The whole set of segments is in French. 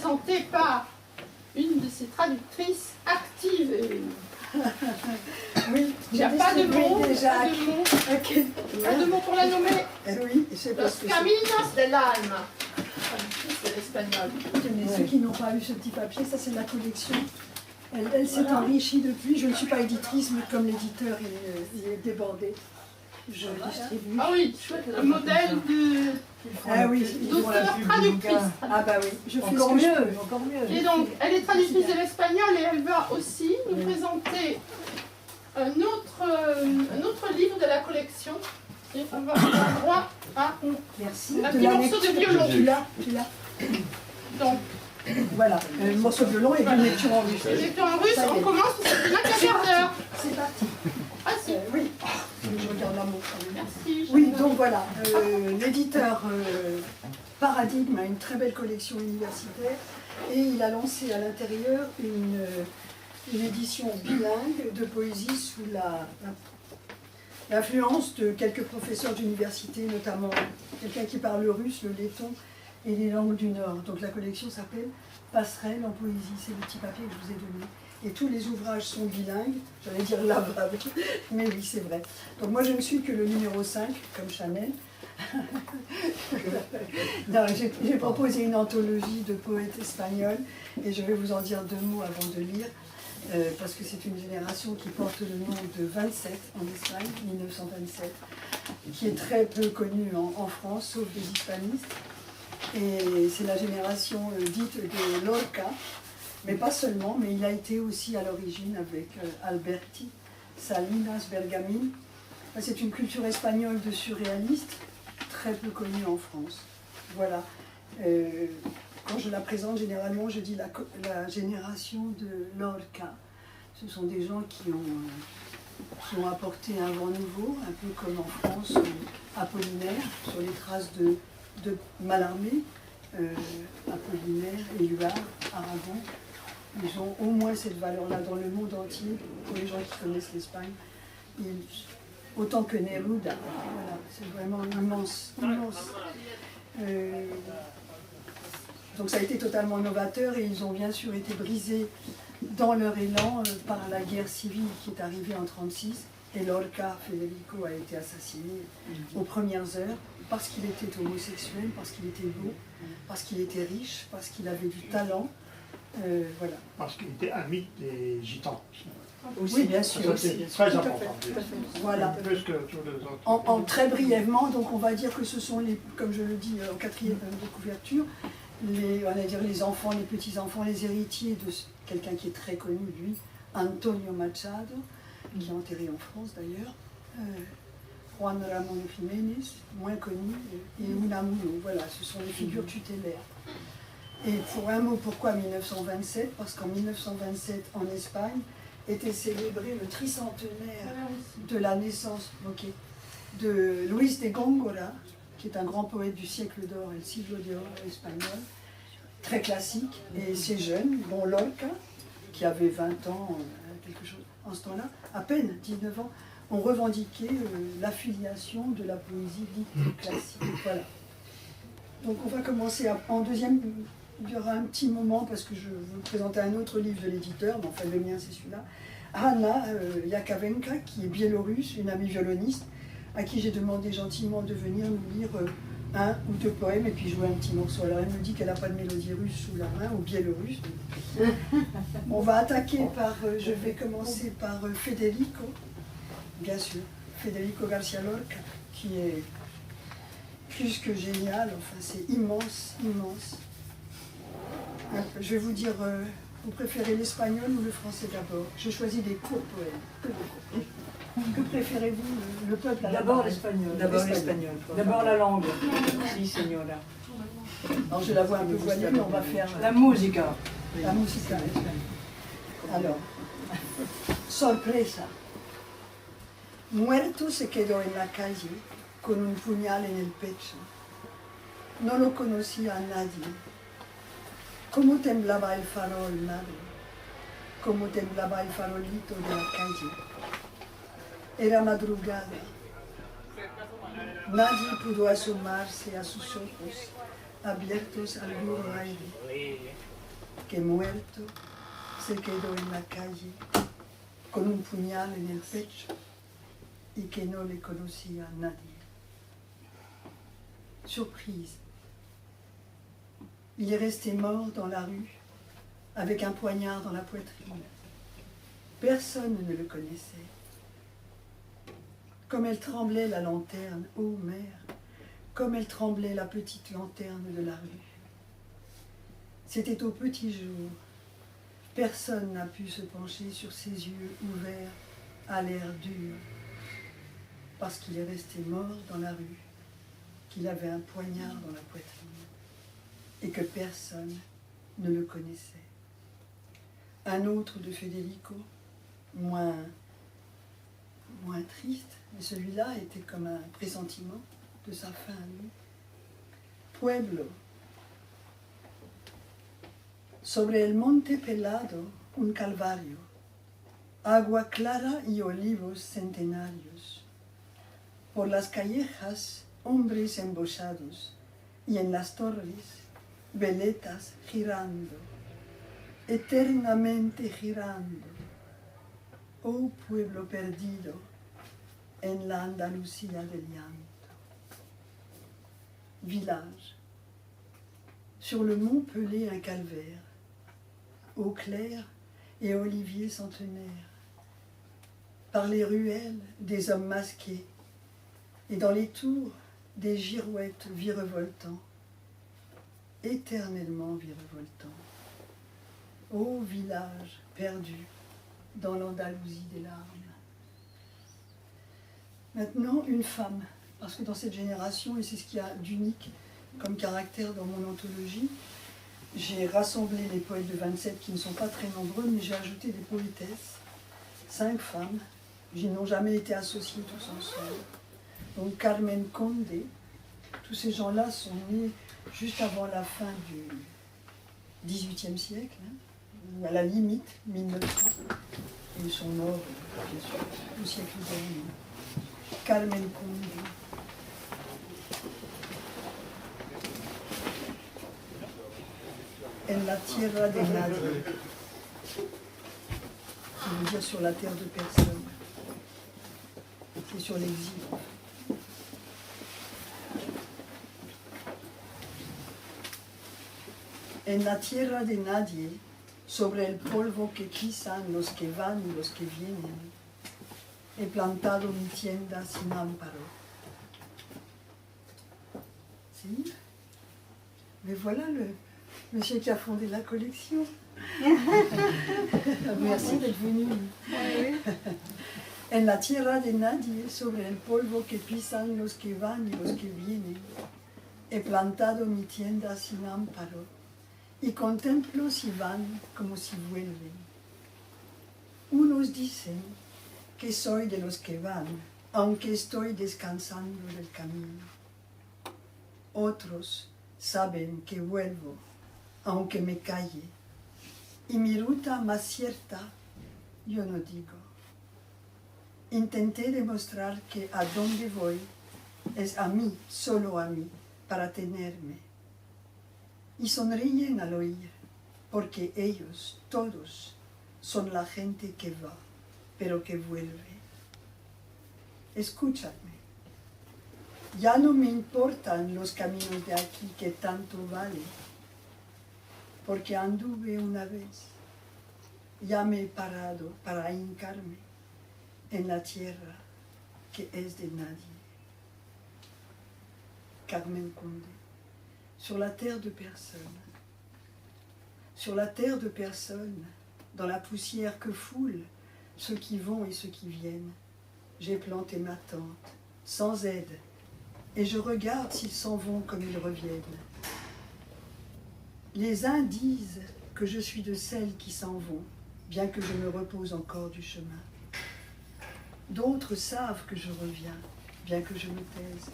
présentée par une de ses traductrices actives. Oui, il n'y a pas de mots, déjà. Pas de mots pour la nommer. Oui, c'est parce que Caminos de l'Alma, traductrice de l'espagnol. tenez, ceux qui n'ont pas eu ce petit papier, ça c'est la collection. Elle s'est enrichie depuis. Je ne suis pas éditrice, mais comme l'éditeur il est débordé, je distribue. Ah oui, un modèle de d'auteur traductrice. Ah bah oui, je fais Encore ce que mieux, je peux. encore mieux. Et donc, elle est traductrice de l'espagnol et elle va aussi nous présenter un autre livre de la collection. Et on va avoir droit à Merci. un petit morceau de violon. Tu l'as. Donc, Voilà, le morceau de violon et une lecture en russe. lecture en russe, on commence, c'est là qu'à quart d'heure. C'est parti. Ah si, Oui, je regarde la montre. merci. Oui, donc voilà, l'éditeur Paradigme a une très belle collection universitaire et il a lancé à l'intérieur une édition bilingue de poésie sous l'influence de quelques professeurs d'université, notamment quelqu'un qui parle le russe, le letton et les langues du Nord. Donc la collection s'appelle Passerelle en poésie, c'est le petit papier que je vous ai donné. Et tous les ouvrages sont bilingues, j'allais dire lavables, mais oui, c'est vrai. Donc moi je ne suis que le numéro 5, comme Chanel. J'ai proposé une anthologie de poètes espagnols, et je vais vous en dire 2 mots avant de lire, parce que c'est une génération qui porte le nom de 27 en Espagne, 1927, qui est très peu connue en France, sauf des hispanistes. Et c'est la génération dite de Lorca, mais pas seulement, mais il a été aussi à l'origine avec Alberti, Salinas, Bergamin. C'est une culture espagnole de surréalistes, très peu connue en France. Voilà. Quand je la présente, généralement, je dis la génération de Lorca. Ce sont des gens qui ont apporté un vent nouveau, un peu comme en France, Apollinaire, sur les traces de Mallarmé, Apollinaire, Éluard, Aragon. Ils ont au moins cette valeur-là dans le monde entier, pour les gens qui connaissent l'Espagne, autant que Neruda. Voilà, c'est vraiment immense, immense. Donc ça a été totalement novateur et ils ont bien sûr été brisés dans leur élan par la guerre civile qui est arrivée en 1936. Et Lorca, Federico, a été assassiné aux premières heures parce qu'il était homosexuel, parce qu'il était beau, parce qu'il était riche, parce qu'il avait du talent. Voilà. Parce qu'il était ami des gitans. Oui, bien sûr. C'est très important. Voilà. Plus que tous les autres. En très brièvement, donc on va dire que ce sont les, comme je le dis en 4e de couverture, on va dire les enfants, les petits-enfants, les héritiers de quelqu'un qui est très connu, lui, Antonio Machado, qui est enterré en France d'ailleurs, Juan Ramón Jiménez, moins connu, et Unamuno. Voilà, ce sont les figures tutélaires. Et pour un mot, pourquoi 1927? Parce qu'en 1927, en Espagne, était célébré le tricentenaire de la naissance de Luis de Góngora, qui est un grand poète du siècle d'or, el siglo de oro espagnol, très classique, et ces jeunes, dont Lorca, qui avait 20 ans, quelque chose, en ce temps-là, à peine 19 ans, ont revendiqué l'affiliation de la poésie dite classique. Voilà. Donc on va commencer en deuxième, il y aura un petit moment, parce que je vais vous présenter un autre livre de l'éditeur, mais enfin le mien c'est celui-là, Hanna Yakavenka, qui est biélorusse, une amie violoniste, à qui j'ai demandé gentiment de venir nous lire un ou 2 poèmes et puis jouer un petit morceau. Alors elle me dit qu'elle n'a pas de mélodie russe sous la main, ou biélorusse. On va attaquer par, je vais commencer par Federico, bien sûr, Federico García Lorca, qui est plus que génial, enfin c'est immense, immense. Je vais vous dire, vous préférez l'espagnol ou le français d'abord? Je choisis des courts poèmes. Que préférez-vous, le peuple à la D'abord base? l'espagnol. D'abord l'espagnol. D'abord la langue. Si, signora. Alors je la vois un peu voilée, mais on va faire La musica. la musica. Alors, sorpresa. Muerto se quedó en la calle con un puñal en el pecho. No lo conocía a nadie. Cómo temblaba el farol, madre. Cómo temblaba el farolito de la calle. Era madrugada. Nadie pudo asomarse a sus ojos abiertos al duro aire. que muerto se quedó en la calle con un puñal en el pecho y que no le conocía a nadie. Surprise. Il est resté mort dans la rue avec un poignard dans la poitrine. Personne ne le connaissait. Comme elle tremblait la lanterne, ô mère, comme elle tremblait la petite lanterne de la rue. C'était au petit jour. Personne n'a pu se pencher sur ses yeux ouverts à l'air dur, parce qu'il est resté mort dans la rue, qu'il avait un poignard dans la poitrine, et que personne ne le connaissait. Un autre de Federico, moins triste, mais celui-là était comme un pressentiment de sa fin à lui. Pueblo. Sobre el monte pelado, un calvario, agua clara y olivos centenarios. Por las callejas, hombres embosados, y en las torres, veletas girando, eternamente girando. Oh pueblo perdido en la Andalucía del llanto. Village. Sur le mont Pelé un calvaire, eau claire et oliviers centenaires. Par les ruelles, des hommes masqués, et dans les tours, des girouettes virevoltants, éternellement virevoltants. Ô village perdu dans l'Andalousie des larmes. Maintenant, une femme, parce que dans cette génération, et c'est ce qu'il y a d'unique comme caractère dans mon anthologie, j'ai rassemblé les poètes de 27 qui ne sont pas très nombreux, mais j'ai ajouté des poétesses, 5 femmes, qui n'ont jamais été associées tous ensemble. Donc Carmen Conde, tous ces gens-là sont nés juste avant la fin du XVIIIe siècle, ou à la limite 1900, et ils sont morts, bien sûr, au siècle dernier. Carmen Conde. En la tierra de nadie, qui veut dire sur la terre de personne, c'est sur l'exil. En la tierra de nadie, sobre el polvo que pisan los que van y los que vienen, he plantado mi tienda sin amparo. Si? Mais voilà le monsieur qui a fondé la collection. Merci d'être venu. En la tierra de nadie, sobre el polvo que pisan los que van y los que vienen, he plantado mi tienda sin amparo. Y contemplo si van como si vuelven. Unos dicen que soy de los que van, aunque estoy descansando del camino. Otros saben que vuelvo, aunque me calle. Y mi ruta más cierta, yo no digo. Intenté demostrar que a donde voy es a mí, solo a mí, para tenerme. Y sonríen al oír, porque ellos, todos, son la gente que va, pero que vuelve. Escúchame. Ya no me importan los caminos de aquí que tanto valen, porque anduve una vez. Ya me he parado para hincarme en la tierra que es de nadie. Carmen Conde. Sur la terre de personne. Sur la terre de personne, dans la poussière que foulent ceux qui vont et ceux qui viennent, j'ai planté ma tente, sans aide, et je regarde s'ils s'en vont comme ils reviennent. Les uns disent que je suis de celles qui s'en vont, bien que je me repose encore du chemin. D'autres savent que je reviens, bien que je me taise.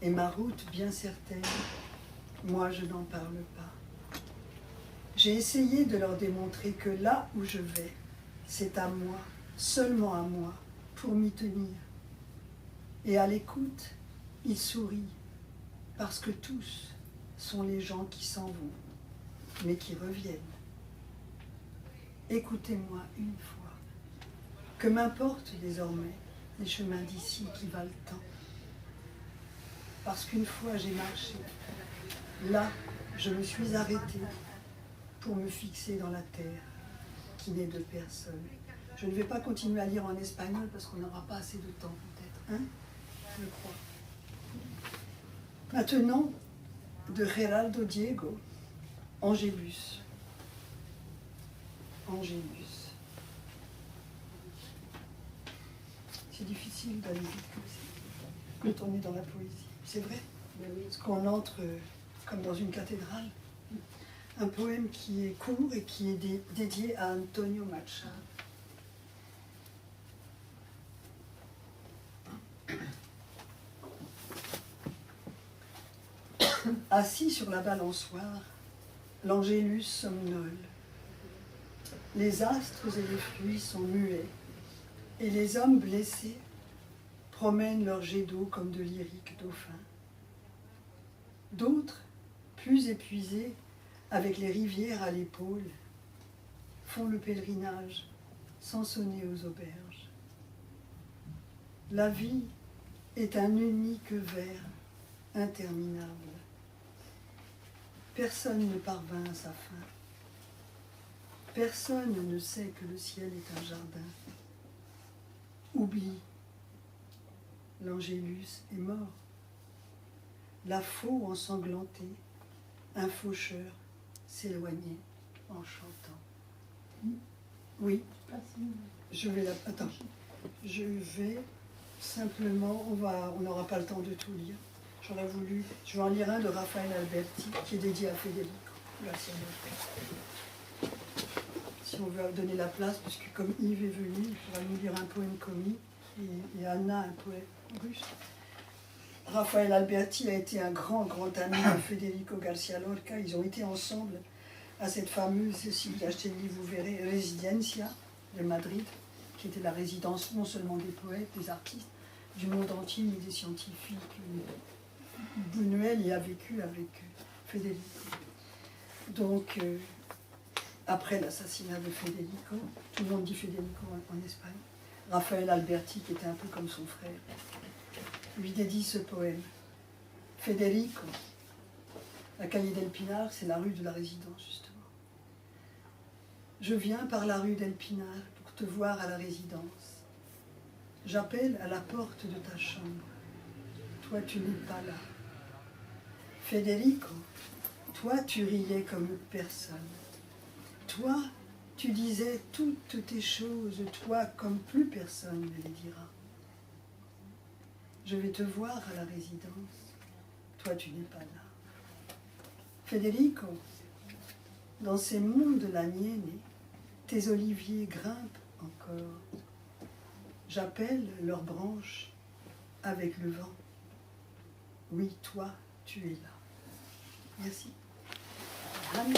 Et ma route bien certaine, moi je n'en parle pas. J'ai essayé de leur démontrer que là où je vais, c'est à moi, seulement à moi, pour m'y tenir. Et à l'écoute, ils sourient, parce que tous sont les gens qui s'en vont, mais qui reviennent. Écoutez-moi une fois. Que m'importent désormais les chemins d'ici qui valent tant. Parce qu'une fois j'ai marché, là je me suis arrêtée pour me fixer dans la terre qui n'est de personne. Je ne vais pas continuer à lire en espagnol parce qu'on n'aura pas assez de temps peut-être, hein? Je crois. Maintenant, de Geraldo Diego, Angélus. Angélus. C'est difficile d'aller vite comme ça, quand on est dans la poésie. C'est vrai, parce qu'on entre comme dans une cathédrale. Un poème qui est court et qui est dédié à Antonio Machado. Assis sur la balançoire, l'Angélus somnole. Les astres et les fruits sont muets, et les hommes blessés promènent leurs jets d'eau comme de lyriques dauphins. D'autres, plus épuisés, avec les rivières à l'épaule, font le pèlerinage sans sonner aux auberges. La vie est un unique vers interminable. Personne ne parvint à sa fin. Personne ne sait que le ciel est un jardin. Oublie, l'Angélus est mort. La faux ensanglantée, un faucheur s'éloignait en chantant. Oui, je vais attends, je vais simplement, on n'aura pas le temps de tout lire. Je vais en lire un de Raphaël Alberti qui est dédié à Federico Garcia Lorca. Si on veut donner la place, parce que comme Yves est venu, il faudra nous lire un poème comique et Anna un poème russe. Raphaël Alberti a été un grand ami de Federico Garcia Lorca. Ils ont été ensemble à cette fameuse, si vous achetez le livre, vous verrez, Residencia de Madrid, qui était la résidence non seulement des poètes, des artistes, du monde entier, mais des scientifiques. Buñuel y a vécu avec Federico. Donc, après l'assassinat de Federico, tout le monde dit Federico en Espagne, Raphaël Alberti, qui était un peu comme son frère, lui dédie ce poème. Federico, la Calle del Pinar, c'est la rue de la résidence, justement. Je viens par la rue del Pinar pour te voir à la résidence. J'appelle à la porte de ta chambre. Toi, tu n'es pas là. Federico, toi, tu riais comme personne. Toi, tu disais toutes tes choses, toi, comme plus personne ne les dira. Je vais te voir à la résidence. Toi, tu n'es pas là. Federico, dans ces mondes laniennés, tes oliviers grimpent encore. J'appelle leurs branches avec le vent. Oui, toi, tu es là. Merci. Amen.